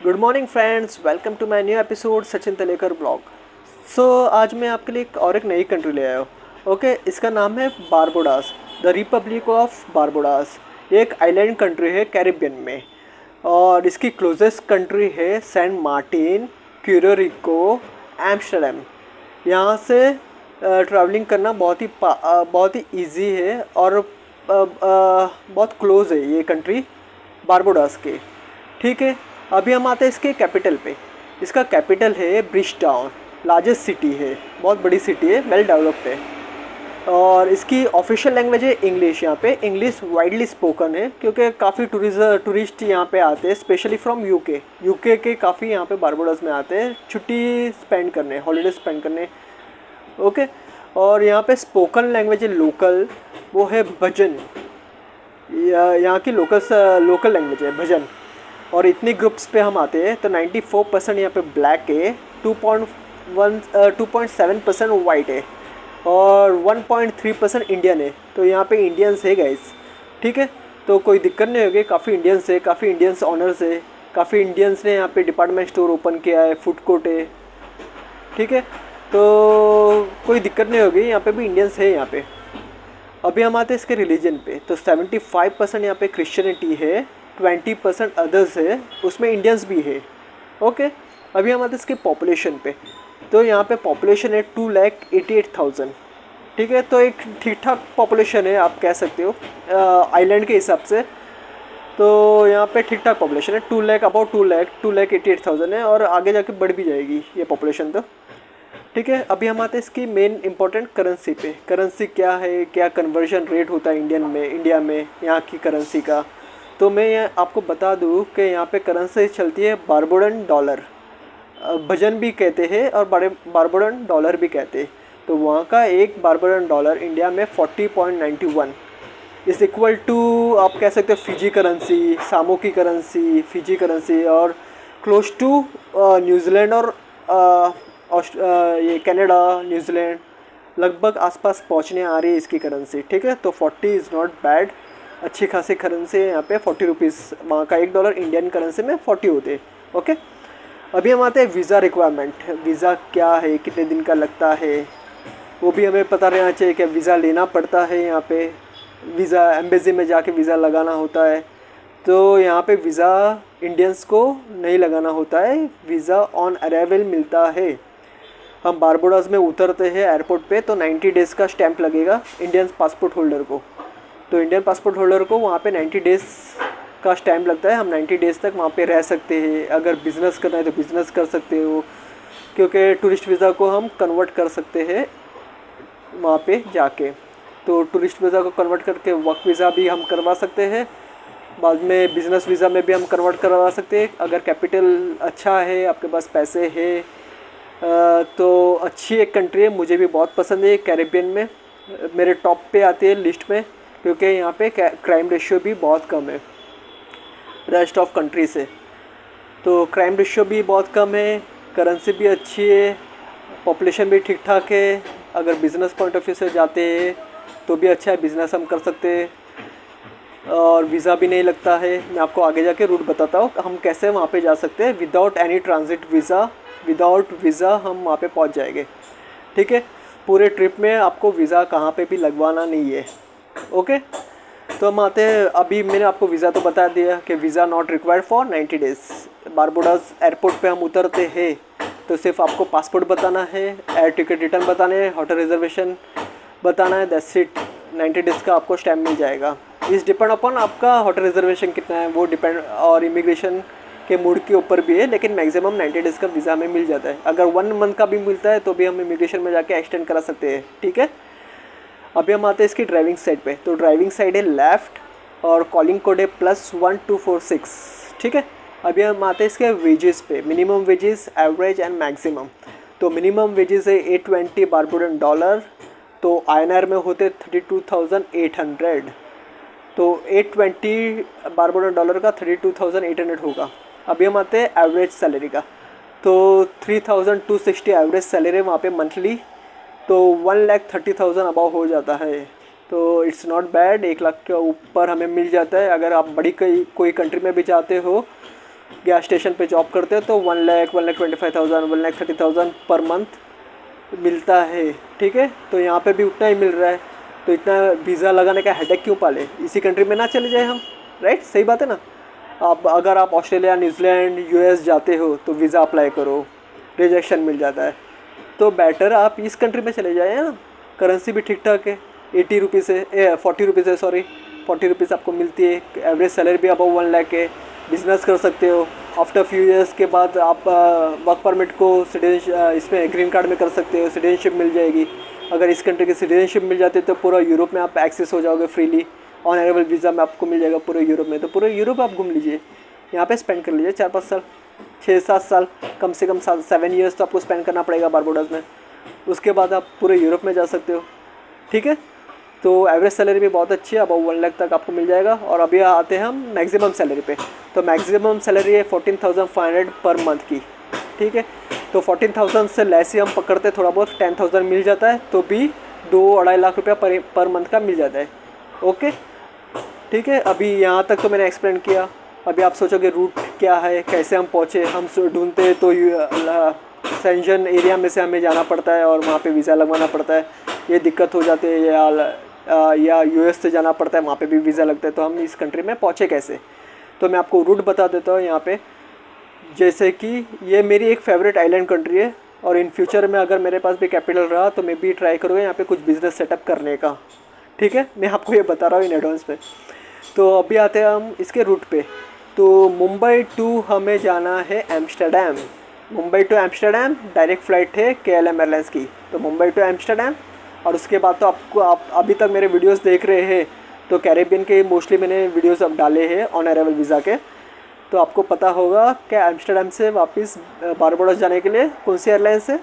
Good morning friends, welcome to my new episode Sachin Talekar blog. आज मैं आपके लिए एक नई कंट्री ले आया हूँ। ओके, इसका नाम है बारबोडास, द रिपब्लिक ऑफ बारबोडास। ये एक आइलैंड कंट्री है कैरिबियन में, और इसकी क्लोजेस्ट कंट्री है सेंट मार्टिन, क्यूरो एम्स्टर्डम। यहाँ से ट्रैवलिंग करना बहुत ही इजी है, और बहुत क्लोज है ये कंट्री बारबोडास के। ठीक है, अभी हम आते हैं इसके कैपिटल पे। इसका कैपिटल है ब्रिजटाउन, लार्जेस्ट सिटी है, बहुत बड़ी सिटी है, वेल डेवलप्ड है। और इसकी ऑफिशियल लैंग्वेज है इंग्लिश। यहाँ पे इंग्लिश वाइडली स्पोकन है, क्योंकि काफ़ी टूरिस्ट यहाँ पे आते हैं, स्पेशली फ्रॉम यूके के काफ़ी यहाँ पे बारबोडास में आते हैं छुट्टी स्पेंड करने, हॉलीडे स्पेंड करने। ओके, और यहाँ पे स्पोकन लैंग्वेज है लोकल, वो है भजन। यहाँ की लोकल लैंग्वेज है भजन। और इतनी ग्रुप्स पे हम आते हैं तो 94% यहाँ पे ब्लैक है, 2.7% वाइट है, और 1.3% इंडियन है। तो यहाँ पे इंडियंस है गाइस। ठीक है, तो कोई दिक्कत नहीं होगी, काफ़ी इंडियंस है, काफ़ी इंडियंस ऑनर्स है, काफ़ी इंडियंस ने यहाँ पे डिपार्टमेंट स्टोर ओपन किया है, फूड कोर्ट है। ठीक है, तो कोई दिक्कत नहीं होगी, यहाँ पे भी इंडियंस है यहाँ पे। अभी हम आते हैं इसके रिलीजन पे, तो 75% यहाँ पे क्रिश्चियनिटी है, 20% अदर्स है, उसमें इंडियंस भी है। ओके, अभी हम आते हैं इसके पॉपुलेशन पे, तो यहाँ पे पॉपुलेशन है 2,88,000। ठीक है, तो एक ठीक ठाक पॉपुलेशन है, आप कह सकते हो आइलैंड के हिसाब से। तो यहाँ पे ठीक ठाक पॉपुलेशन है, 2,88,000 है, और आगे जाके बढ़ भी जाएगी ये पॉपुलेशन तो। ठीक है, अभी हम आते हैं इसकी मेन इंपॉर्टेंट करेंसी पे। करेंसी क्या है, क्या कन्वर्जन रेट होता है इंडिया में यहाँ की करेंसी का। तो मैं ये आपको बता दूँ कि यहाँ पे करेंसी चलती है बारबोडन डॉलर, भजन भी कहते हैं और बारबोडन डॉलर भी कहते हैं। तो वहाँ का एक बारबोडन डॉलर इंडिया में 40.91 इज़ इक्वल टू, आप कह सकते हो फिजी करेंसी, सामो की करेंसी, फिजी करेंसी, और क्लोज टू न्यूजीलैंड और ये कनाडा, न्यूजीलैंड लगभग आसपास पहुंचने आ रही है इसकी करेंसी। ठीक है, तो 40 इज़ नॉट बैड, अच्छी खासी करेंसी है यहाँ पे। 40 रुपीज़, वहाँ का $1 इंडियन करेंसी में 40 होते हैं। ओके, अभी हम आते हैं वीज़ा रिक्वायरमेंट। वीज़ा क्या है, कितने दिन का लगता है, वो भी हमें पता रहना चाहिए कि वीज़ा लेना पड़ता है यहाँ पे। वीज़ा एम्बेसी में जाके वीज़ा लगाना होता है। तो यहाँ पे वीज़ा इंडियंस को नहीं लगाना होता है, वीज़ा ऑन अराइवल मिलता है। हम बारबोडास में उतरते हैं एयरपोर्ट पे तो 90 डेज़ का स्टैंप लगेगा इंडियन पासपोर्ट होल्डर को। तो इंडियन पासपोर्ट होल्डर को वहाँ पे 90 डेज़ का स्टैंप लगता है। हम 90 डेज़ तक वहाँ पे रह सकते हैं। अगर बिज़नेस करना है तो बिज़नेस कर सकते हो, क्योंकि टूरिस्ट वीज़ा को हम कन्वर्ट कर सकते हैं वहाँ पे जाके। तो टूरिस्ट वीज़ा को कन्वर्ट करके वर्क वीज़ा भी हम करवा सकते हैं, बाद में बिज़नेस वीज़ा में भी हम कन्वर्ट करवा सकते हैं। अगर कैपिटल अच्छा है, आपके पास पैसे है, तो अच्छी एक कंट्री है, मुझे भी बहुत पसंद है कैरिबियन में, मेरे टॉप पे आती है लिस्ट में, क्योंकि यहाँ पे क्राइम रेशियो भी बहुत कम है रेस्ट ऑफ कंट्री से। तो क्राइम रेशियो भी बहुत कम है, करेंसी भी अच्छी है, पॉपुलेशन भी ठीक ठाक है। अगर बिज़नेस पॉइंट ऑफ व्यू से जाते हैं तो भी अच्छा है, बिज़नेस हम कर सकते हैं, और वीज़ा भी नहीं लगता है। मैं आपको आगे जाके रूट बताता हूँ हम कैसे वहाँ पे जा सकते हैं without any transit visa. Without visa हम वहाँ पे पहुँच जाएंगे। ठीक है, पूरे ट्रिप में आपको वीज़ा कहाँ पे भी लगवाना नहीं है। ओके, तो हम आते हैं, अभी मैंने आपको वीज़ा तो बता दिया कि visa not required for 90 days. Barbados airport पे हम उतरते हैं तो सिर्फ आपको पासपोर्ट बताना है, एयर टिकट रिटर्न बताने हैं, होटल रिजर्वेशन बताना है, दैट्स इट। 90 डेज़ का आपको स्टैम्प मिल जाएगा। इस डिपेंड अपॉन आपका होटल रिजर्वेशन कितना है, वो डिपेंड, और इमिग्रेशन के मूड के ऊपर भी है, लेकिन मैक्सिमम 90 डेज़ का वीज़ा हमें मिल जाता है। अगर 1 मंथ का भी मिलता है तो भी हम इमिग्रेशन में जाके एक्सटेंड करा सकते हैं। ठीक है, अभी हम आते हैं इसकी ड्राइविंग साइड पे। तो ड्राइविंग साइड है लेफ़्ट, और कॉलिंग कोड है +1246। ठीक है, अभी हम आते हैं इसके वेजेस पे, minimum wages, average and maximum. तो मिनिमम वेजेस है 820 बारबोडन डॉलर, तो INR में होते 32,800। तो 820 बारबोडन डॉलर का 32,800 होगा। अभी हम आते हैं एवरेज सैलरी का, तो 3,260 एवरेज सैलरी वहाँ पे मंथली, तो 1,30,000 अबाव हो जाता है। तो इट्स नॉट बैड, 1 लाख के ऊपर हमें मिल जाता है। अगर आप बड़ी कोई कंट्री में भी जाते हो गैस स्टेशन पे जॉब करते हो तो 1 लाख 1,25,000 1,30,000 पर मंथ मिलता है। ठीक है, तो यहाँ पे भी उतना ही मिल रहा है, तो इतना वीज़ा लगाने का हेडेक क्यों पाले, इसी कंट्री में ना चले जाए हम। राइट, सही बात है ना। आप अगर आप ऑस्ट्रेलिया, न्यूजीलैंड, यूएस जाते हो तो वीज़ा अप्लाई करो, रिजेक्शन मिल जाता है, तो बेटर आप इस कंट्री में चले जाए ना। करेंसी भी ठीक ठाक है, 80 रुपीज़ है, 40 रुपीज़ है, सॉरी 40 रुपीज़ आपको मिलती है। एवरेज सैलरी भी अबव 1 लाख है। बिजनेस कर सकते हो। आफ्टर फ्यू इयर्स के बाद आप वर्क परमिट को सिटीजन इसमें ग्रीन कार्ड में कर सकते हो, सिटीजनशिप मिल जाएगी। अगर इस कंट्री की सिटीजनशिप मिल जाती है तो पूरा यूरोप में आप एक्सेस हो जाओगे फ्रीली। ऑन अराइवल वीज़ा में आपको मिल जाएगा पूरे यूरोप में, तो पूरे यूरोप आप घूम लीजिए, यहाँ पे स्पेंड कर लीजिए 4-5 साल, 6-7 साल, कम से कम 7 ईयर्स तो आपको स्पेंड करना पड़ेगा बारबोडास में। उसके बाद आप पूरे यूरोप में जा सकते हो। ठीक है, तो एवरेज सैलरी भी बहुत अच्छी है, अब 1 लाख तक आपको मिल जाएगा। और अभी आते हैं हम मैक्सिमम सैलरी पे। तो मैक्सिमम सैलरी है 14,500 पर मंथ की। ठीक है, तो 14,000 से लेस ही हम पकड़ते, थोड़ा बहुत 10,000 मिल जाता है, तो भी 2-2.5 लाख रुपया पर मंथ का मिल जाता है। ओके, ठीक है, अभी यहाँ तक तो मैंने एक्सप्लेन किया। अभी आप सोचोगे रूट क्या है, कैसे हम पहुँचे। हम ढूंढते तो सेंजन एरिया में से हमें जाना पड़ता है और वहाँ पे वीज़ा लगवाना पड़ता है, ये दिक्कत हो जाती है। या यूएस से जाना पड़ता है, वहाँ पे भी वीज़ा लगता है। तो हम इस कंट्री में पहुँचे कैसे, तो मैं आपको रूट बता देता हूँ यहाँ पे। जैसे कि ये मेरी एक फेवरेट आइलैंड कंट्री है, और इन फ्यूचर में अगर मेरे पास भी कैपिटल रहा तो मैं भी ट्राई करूँगा यहाँ पे कुछ बिज़नेस सेटअप करने का। ठीक है, मैं आपको ये बता रहा हूँ इन एडवांस में। तो अभी आते हैं हम इसके रूट पे। तो मुंबई टू हमें जाना है Amsterdam. Mumbai to Amsterdam direct flight है KLM एयरलाइंस की, तो मुंबई टू एम्स्टर्डम। और उसके बाद तो आप अभी तक मेरे वीडियोस देख रहे हैं, तो कैरेबियन के मोस्टली मैंने वीडियोस अब डाले हैं ऑन अराइवल वीज़ा के, तो आपको पता होगा कि एम्स्टर्डम से वापस बारबाडोस जाने के लिए कौन सी एयरलाइंस है,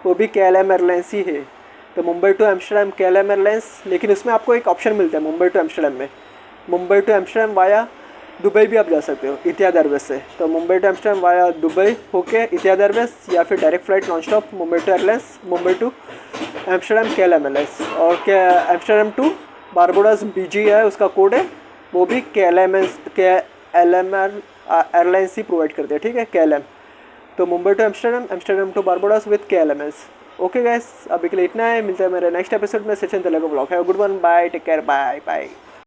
वो भी KLM एयरलाइंस ही है। तो Mumbai to Amsterdam KLM airlines, लेकिन उसमें आपको एक ऑप्शन मिलता है मुंबई टू एम्स्टर्डम में। Mumbai to Amsterdam via Dubai भी आप जा सकते हो इतिहाद एयरवेज से। तो Mumbai to Amsterdam via Dubai होके इतिहाद एयरवेज, या फिर direct flight non stop Mumbai to airlines, Mumbai to Amsterdam KLM airlines. और एम्स्टर्डम टू बारबाडोस BG है उसका कोड है, वो भी KLM एयरलाइंस ही प्रोवाइड करते हैं। ठीक है, KLM। तो Mumbai to Amsterdam, Amsterdam to Barbados with KLM। Okay guys, अभी के लिए इतना है, मिलते हैं मेरे नेक्स्ट एपिसोड में। सचिन तेलुगु ब्लॉग है। Good one, bye, take care, bye bye.